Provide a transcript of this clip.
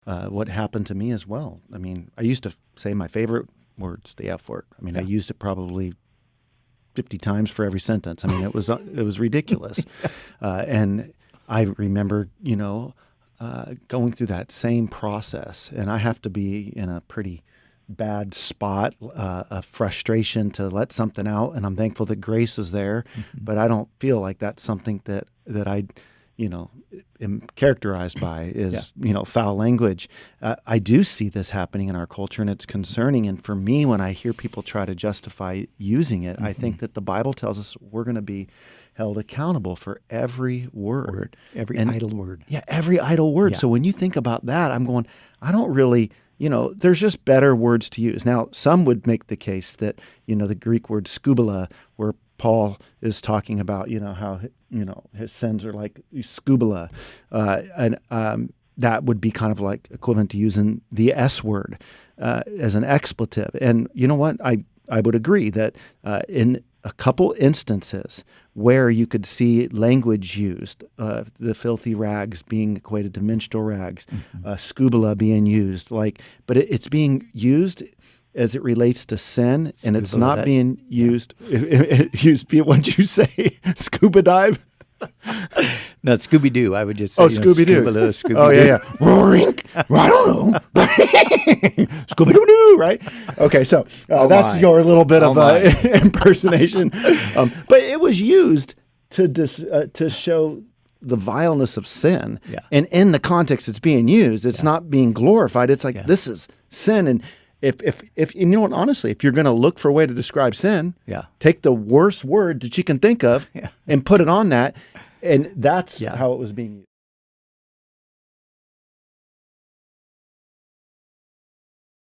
what happened to me as well. I mean, I used to say my favorite word's the F word. I mean, I used it probably 50 times for every sentence. I mean, it was ridiculous. And I remember, going through that same process, and I have to be in a pretty bad spot, a frustration to let something out, and I'm thankful that grace is there, but I don't feel like that's something that I, am characterized by is, foul language. I do see this happening in our culture, and it's concerning. And for me, when I hear people try to justify using it, I think that the Bible tells us we're going to be held accountable for every word. Every idle word. Yeah, every idle word. Yeah. So when you think about that, I'm going, I don't really, there's just better words to use. Now, some would make the case that, the Greek word skubala, where Paul is talking about, how, his sins are like skubala. And that would be kind of like equivalent to using the S word as an expletive. And you know what? I would agree that in a couple instances where you could see language used, the filthy rags being equated to menstrual rags, skubala being used, but it's being used as it relates to sin, and it's not being used. What'd you say? Scuba dive? No, Scooby Doo. I would just say, Scooby Doo. Scooby-Doo. Oh yeah. Rink. I don't know. Scooby Doo Doo. Right. Okay. So that's your little bit of impersonation, but it was used to show the vileness of sin, and in the context it's being used, it's not being glorified. It's like this is sin, and if you know what, honestly, if you're going to look for a way to describe sin, take the worst word that you can think of and put it on that, and that's how it was being used.